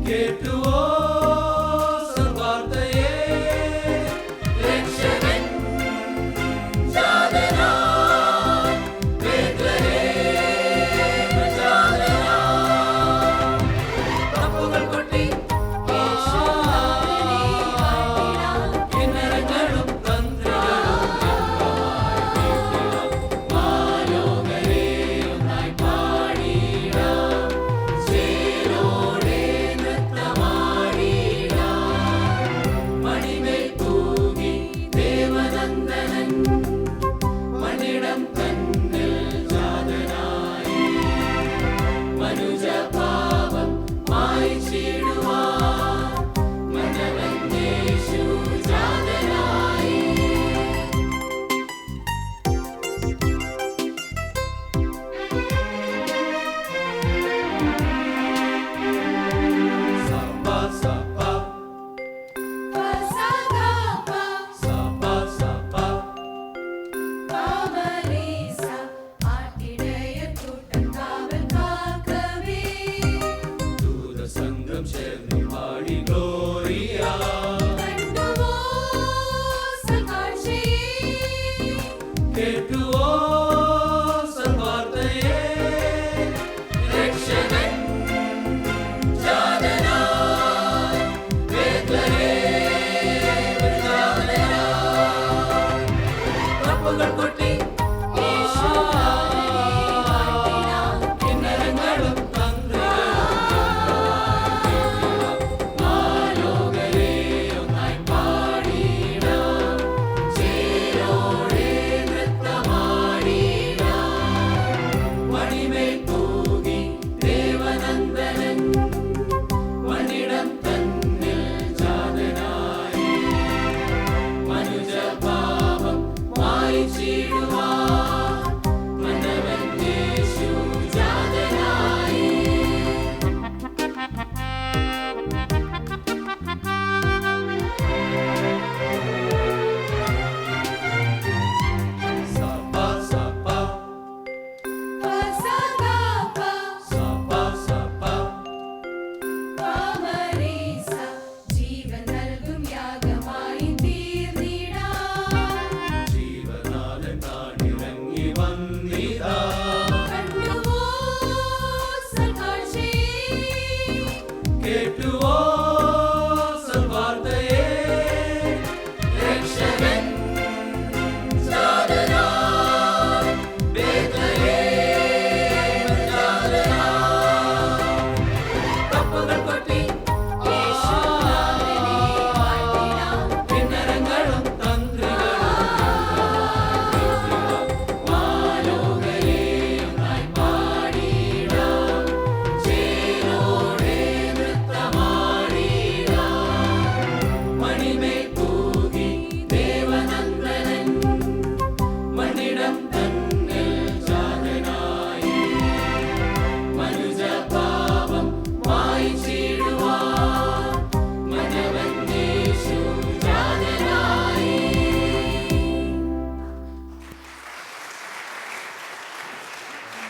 കേട്ടുവോ സൽവാർത്തയെ രക്ഷകൻ ജാതനായി ബേത്ലഹേം ജാതനായി തപ്പുകൾ കൊട്ടി കിന്നരങ്ങളും തന്ത്രികളും മാലോകരെ ഒന്നായി പാടിടാം ചേരോടെ നൃത്തമാടിടാം മണിമേൽ തൂകി ദേവനന്ദനൻ മണിടം തന്നിൽ ജാതനായി മനുജപാപം മായ്ച്ചിടുവാൻ മന്നവൻ യേശു ജാതനായി സപ്പ സപ്പ സപ്പ സപ്പ ദൂതസംഘം ചേർന്ന് പാടി ഗ്ലോറിയ കേട്ടുവോ സൽവാർത്തയെ രക്ഷകൻ ജാതനായി ബേത്ലഹേം ജാതനായി തപ്പുകൾ കൊട്ടി കിന്നരങ്ങളും തന്ത്രികളും മാലോകരെ ഒന്നായി പാടിടാം ചേരോടെ നൃത്തമാടിടാം മണിമേൽ തൂകി ദേവനന്ദനൻ മണിടം തന്നിൽ ജാതനായി മനുജപാപം മായ്ച്ചിടുവാൻ മന്നവൻ യേശു ജാതനായി സപ്പ സപ്പ സപ്പ സപ്പ ജീവനാഥൻ നാടിറങ്ങി വന്നിതാ കേട്ടുവോ സൽവാർത്തയെ രക്ഷകൻ ജാതനായി ബേത്ലഹേം ജാതനായി തപ്പുകൾ കൊട്ടി